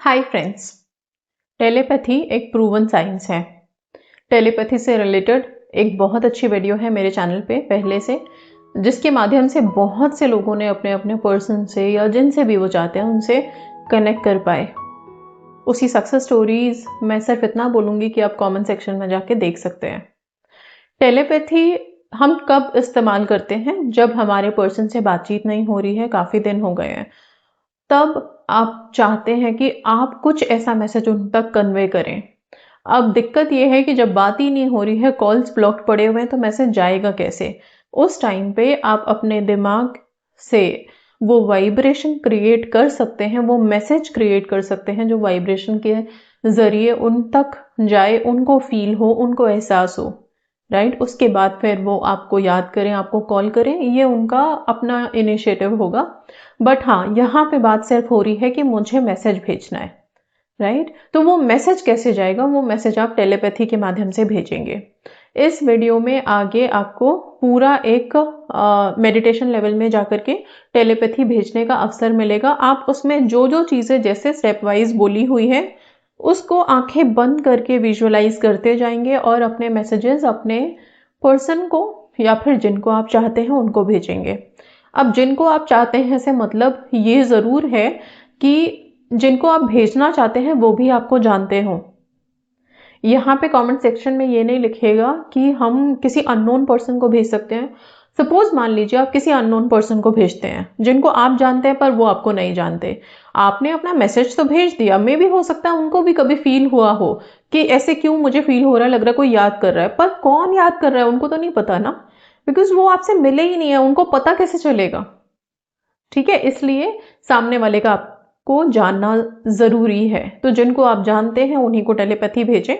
Hi friends. Telepathy एक proven science है। Telepathy से रिलेटेड एक बहुत अच्छी वीडियो है मेरे चैनल पे पहले से, जिसके माध्यम से बहुत से लोगों ने अपने अपने पर्सन से या जिनसे भी वो चाहते हैं उनसे कनेक्ट कर पाए। उसी सक्सेस स्टोरीज मैं सिर्फ इतना बोलूँगी कि आप कमेंट सेक्शन में जाके देख सकते हैं। टेलीपैथी हम कब इस्तेमाल करते हैं? जब हमारे पर्सन से बातचीत नहीं हो रही है, काफ़ी दिन हो गए हैं, तब आप चाहते हैं कि आप कुछ ऐसा मैसेज उन तक कन्वे करें। अब दिक्कत ये है कि जब बात ही नहीं हो रही है, कॉल्स ब्लॉक्ड पड़े हुए हैं, तो मैसेज जाएगा कैसे? उस टाइम पे आप अपने दिमाग से वो वाइब्रेशन क्रिएट कर सकते हैं, वो मैसेज क्रिएट कर सकते हैं जो वाइब्रेशन के ज़रिए उन तक जाए, उनको फ़ील हो, उनको एहसास हो, राइट? उसके बाद फिर वो आपको याद करें, आपको कॉल करें, ये उनका अपना इनिशिएटिव होगा। बट हाँ, यहाँ पे बात सिर्फ हो रही है कि मुझे मैसेज भेजना है, राइट? तो वो मैसेज कैसे जाएगा? वो मैसेज आप टेलीपैथी के माध्यम से भेजेंगे। इस वीडियो में आगे आपको पूरा एक मेडिटेशन लेवल में जाकर के टेलीपैथी भेजने का अवसर मिलेगा। आप उसमें जो जो चीज़ें जैसे स्टेप वाइज बोली हुई है, उसको आंखें बंद करके विजुअलाइज करते जाएंगे और अपने मैसेजेस अपने पर्सन को या फिर जिनको आप चाहते हैं उनको भेजेंगे। अब जिनको आप चाहते हैं से मतलब ये ज़रूर है कि जिनको आप भेजना चाहते हैं वो भी आपको जानते हो। यहाँ पे कमेंट सेक्शन में ये नहीं लिखेगा कि हम किसी अननोन पर्सन को भेज सकते हैं। सपोज मान लीजिए आप किसी अननोन पर्सन को भेजते हैं जिनको आप जानते हैं पर वो आपको नहीं जानते। आपने अपना मैसेज तो भेज दिया, मे भी हो सकता है उनको भी कभी फील हुआ हो कि ऐसे क्यों मुझे फील हो रहा है, लग रहा है कोई याद कर रहा है, पर कौन याद कर रहा है उनको तो नहीं पता ना, बिकॉज वो आपसे मिले ही नहीं है, उनको पता कैसे चलेगा? ठीक है, इसलिए सामने वाले का आपको जानना जरूरी है। तो जिनको आप जानते हैं उन्हीं को टेलीपैथी भेजें।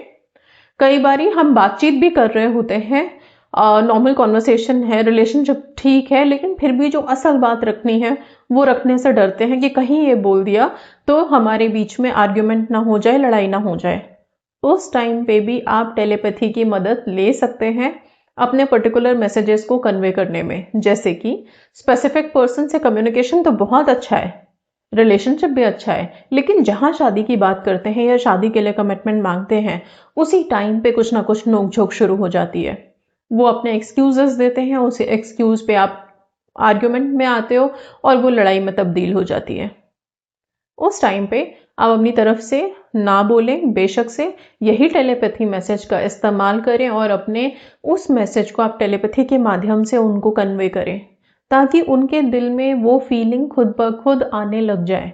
कई बारी हम बातचीत भी कर रहे होते हैं, नॉर्मल कॉन्वर्सेशन है, रिलेशनशिप ठीक है, लेकिन फिर भी जो असल बात रखनी है वो रखने से डरते हैं कि कहीं ये बोल दिया तो हमारे बीच में आर्ग्यूमेंट ना हो जाए, लड़ाई ना हो जाए। उस टाइम पे भी आप टेलीपैथी की मदद ले सकते हैं अपने पर्टिकुलर मैसेजेस को कन्वे करने में। जैसे कि स्पेसिफिक पर्सन से कम्युनिकेशन तो बहुत अच्छा है, रिलेशनशिप भी अच्छा है, लेकिन जहां शादी की बात करते हैं या शादी के लिए कमिटमेंट मांगते हैं, उसी टाइम पे कुछ ना कुछ नोक-झोंक शुरू हो जाती है। वो अपने एक्सक्यूजेस देते हैं, उस एक्सक्यूज पे आप आर्ग्यूमेंट में आते हो और वो लड़ाई में तब्दील हो जाती है। उस टाइम पे आप अपनी तरफ से ना बोलें, बेशक से यही टेलीपैथी मैसेज का इस्तेमाल करें और अपने उस मैसेज को आप टेलीपैथी के माध्यम से उनको कन्वे करें, ताकि उनके दिल में वो फीलिंग खुद ब खुद आने लग जाए।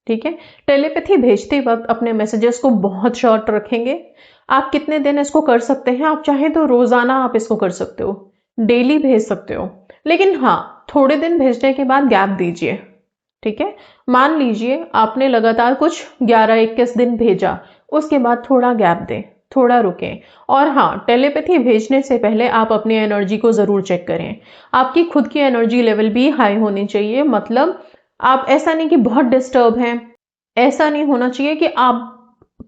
ठीक है? टेलीपैथी भेजते वक्त अपने मैसेजेस को बहुत शॉर्ट रखेंगे। आप कितने दिन इसको कर सकते हैं? आप चाहें तो रोजाना आप इसको कर सकते हो, डेली भेज सकते हो, लेकिन हाँ, थोड़े दिन भेजने के बाद गैप दीजिए। ठीक है? मान लीजिए आपने लगातार कुछ 11-21 दिन भेजा, उसके बाद थोड़ा गैप दें, थोड़ा रुकें। और हाँ, टेलीपैथी भेजने से पहले आप अपनी एनर्जी को जरूर चेक करें। आपकी खुद की एनर्जी लेवल भी हाई होनी चाहिए। मतलब आप ऐसा नहीं कि बहुत डिस्टर्ब हैं, ऐसा नहीं होना चाहिए कि आप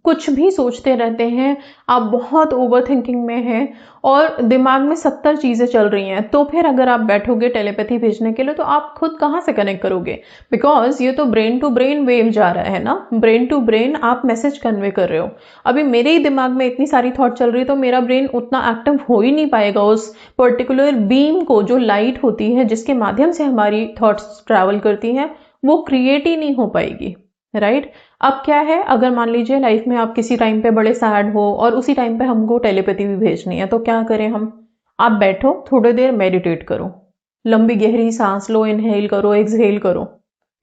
कुछ भी सोचते रहते हैं, आप बहुत ओवर थिंकिंग में हैं और दिमाग में 70 चीजें चल रही हैं, तो फिर अगर आप बैठोगे टेलीपैथी भेजने के लिए तो आप खुद कहाँ से कनेक्ट करोगे? बिकॉज ये तो ब्रेन टू ब्रेन वेव जा रहा है ना, ब्रेन टू ब्रेन आप मैसेज कन्वे कर रहे हो। अभी मेरे ही दिमाग में इतनी सारी थॉट चल रही है तो मेरा ब्रेन उतना एक्टिव हो ही नहीं पाएगा उस पर्टिकुलर बीम को, जो लाइट होती है जिसके माध्यम से हमारी थॉट्स ट्रैवल करती हैं, वो क्रिएट ही नहीं हो पाएगी, राइट? अब क्या है, अगर मान लीजिए लाइफ में आप किसी टाइम पे बड़े सैड हो और उसी टाइम पे हमको टेलीपैथी भी भेजनी है, तो क्या करें हम? आप बैठो, थोड़ी देर मेडिटेट करो, लंबी गहरी सांस लो, इनहेल करो, एक्सहेल करो।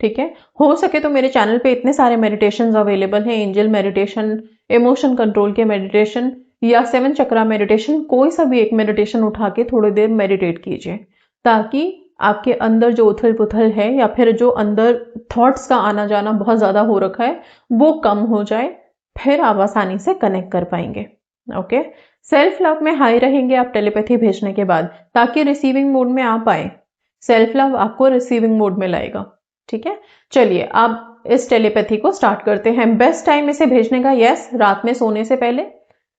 ठीक है? हो सके तो मेरे चैनल पे इतने सारे मेडिटेशन अवेलेबल हैं, एंजल मेडिटेशन, इमोशन कंट्रोल के मेडिटेशन या 7 चक्रा मेडिटेशन, कोई सा भी एक मेडिटेशन उठा के थोड़ी देर मेडिटेट कीजिए, ताकि आपके अंदर जो उथल पुथल है या फिर जो अंदर थॉट्स का आना जाना बहुत ज्यादा हो रखा है वो कम हो जाए, फिर आप आसानी से कनेक्ट कर पाएंगे। ओके? सेल्फ लव में हाई रहेंगे आप टेलीपैथी भेजने के बाद, ताकि रिसीविंग मोड में आप आए। सेल्फ लव आपको रिसीविंग मोड में लाएगा। ठीक है? चलिए आप इस टेलीपैथी को स्टार्ट करते हैं। बेस्ट टाइम इसे भेजने का, यस, रात में सोने से पहले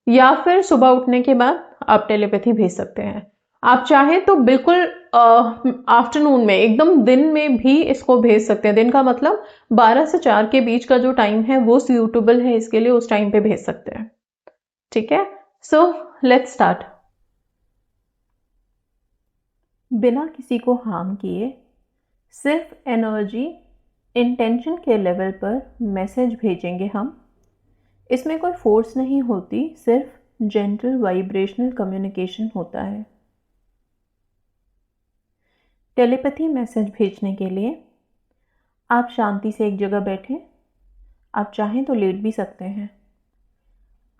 या फिर सुबह उठने के बाद आप टेलीपैथी भेज सकते हैं। आप चाहें तो बिल्कुल आफ्टरनून में, एकदम दिन में भी इसको भेज सकते हैं। दिन का मतलब 12 से 4 के बीच का जो टाइम है वो सूटेबल है इसके लिए, उस टाइम पे भेज सकते हैं। ठीक है, सो लेट्स स्टार्ट। बिना किसी को हार्म किए सिर्फ एनर्जी इंटेंशन के लेवल पर मैसेज भेजेंगे हम। इसमें कोई फोर्स नहीं होती, सिर्फ जेंटल वाइब्रेशनल कम्युनिकेशन होता है। टेलीपैथी मैसेज भेजने के लिए आप शांति से एक जगह बैठें। आप चाहें तो लेट भी सकते हैं।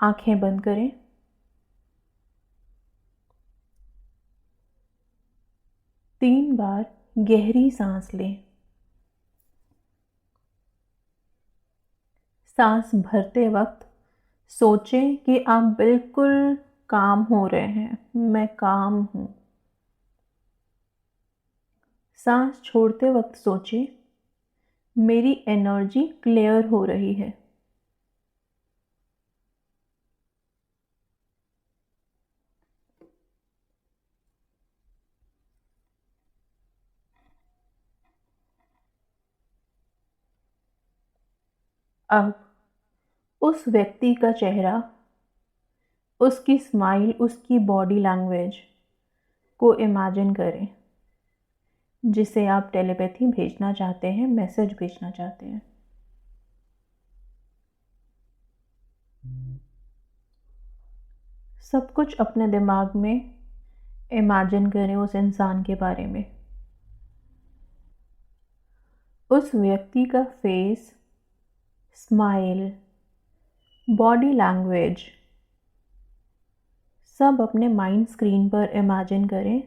आंखें बंद करें। तीन बार गहरी सांस लें। सांस भरते वक्त सोचें कि आप बिल्कुल काम हो रहे हैं, मैं काम हूं। सांस छोड़ते वक्त सोचें मेरी एनर्जी क्लियर हो रही है। अब उस व्यक्ति का चेहरा, उसकी स्माइल, उसकी बॉडी लैंग्वेज को इमेजिन करें जिसे आप टेलीपैथी भेजना चाहते हैं, मैसेज भेजना चाहते हैं। सब कुछ अपने दिमाग में इमेजिन करें उस इंसान के बारे में। उस व्यक्ति का फेस, स्माइल, बॉडी लैंग्वेज सब अपने माइंड स्क्रीन पर इमेजिन करें।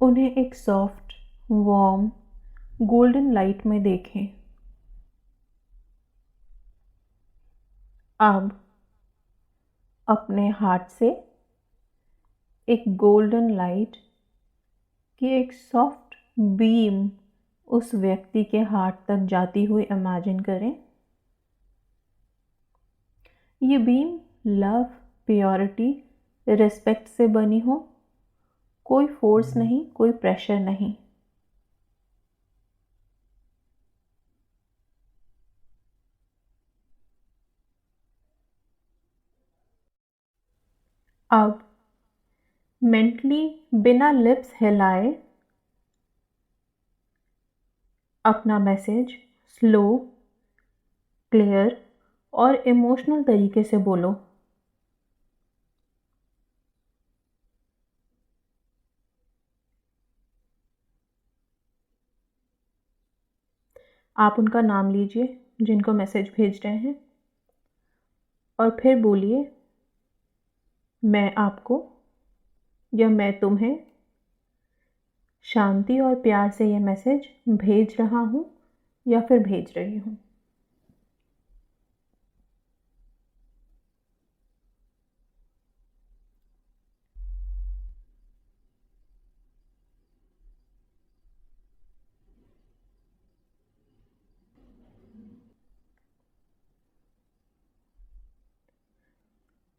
उन्हें एक सॉफ्ट, वार्म, गोल्डन लाइट में देखें। अब अपने हार्ट से एक गोल्डन लाइट की एक सॉफ्ट बीम उस व्यक्ति के हार्ट तक जाती हुई इमेजिन करें। ये बीम लव, प्योरिटी, रिस्पेक्ट से बनी हो। कोई फोर्स नहीं, कोई प्रेशर नहीं। अब मेंटली बिना लिप्स हिलाए अपना मैसेज स्लो, क्लियर और इमोशनल तरीके से बोलो। आप उनका नाम लीजिए जिनको मैसेज भेज रहे हैं और फिर बोलिए मैं आपको या मैं तुम्हें शांति और प्यार से ये मैसेज भेज रहा हूँ या फिर भेज रही हूँ।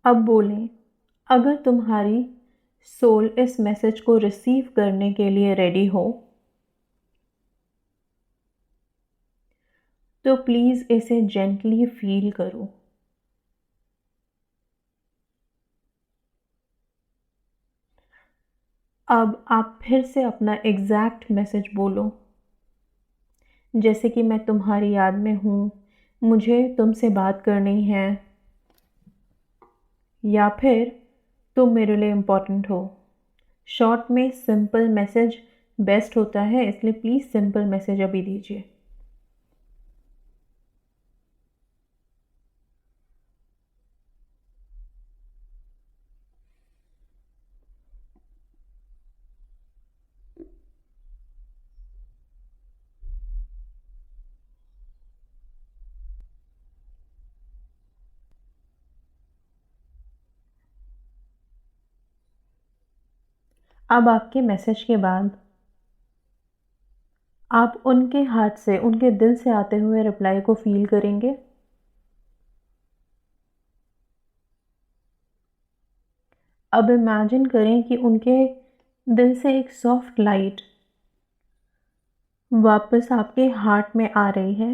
अब बोलें, अगर तुम्हारी सोल इस मैसेज को रिसीव करने के लिए रेडी हो तो प्लीज़ इसे जेंटली फील करो। अब आप फिर से अपना एग्जैक्ट मैसेज बोलो, जैसे कि मैं तुम्हारी याद में हूँ, मुझे तुमसे बात करनी है, या फिर तुम मेरे लिए इम्पोर्टेंट हो। शॉर्ट में सिंपल मैसेज बेस्ट होता है, इसलिए प्लीज़ सिंपल मैसेज अभी दीजिए। अब आपके मैसेज के बाद आप उनके हार्ट से, उनके दिल से आते हुए रिप्लाई को फील करेंगे। अब इमेजिन करें कि उनके दिल से एक सॉफ्ट लाइट वापस आपके हार्ट में आ रही है।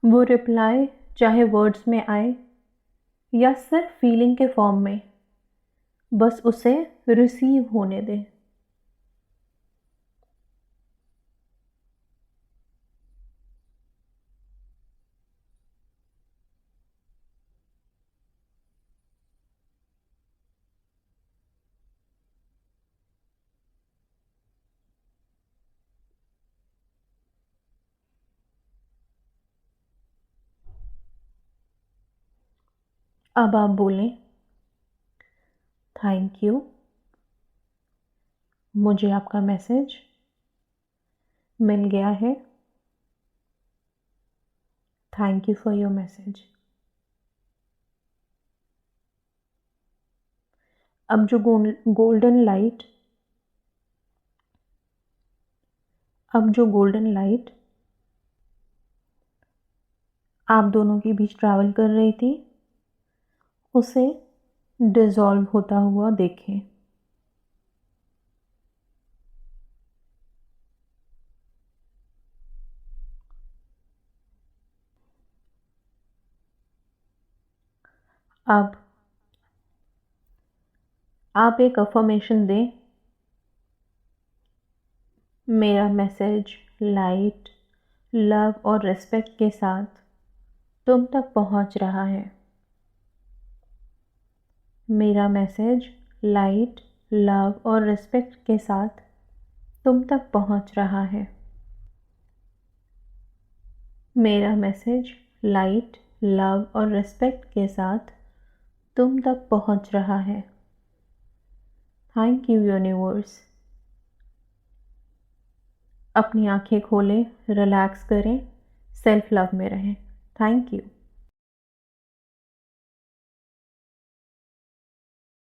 वो रिप्लाई चाहे वर्ड्स में आए या सिर्फ फीलिंग के फॉर्म में, बस उसे रिसीव होने दें। अब आप बोलें, थैंक यू, मुझे आपका मैसेज मिल गया है। Thank you for your message. अब जो गोल्डन लाइट अब जो गोल्डन लाइट आप दोनों के बीच ट्रैवल कर रही थी, उसे डिसॉल्व होता हुआ देखें। अब आप एक अफर्मेशन दें, मेरा मैसेज लाइट, लव और रिस्पेक्ट के साथ तुम तक पहुंच रहा है। मेरा मैसेज लाइट, लव और रिस्पेक्ट के साथ तुम तक पहुंच रहा है। मेरा मैसेज लाइट, लव और रिस्पेक्ट के साथ तुम तक पहुंच रहा है। Thank you universe. अपनी आंखें खोलें, रिलैक्स करें, सेल्फ लव में रहें। Thank you.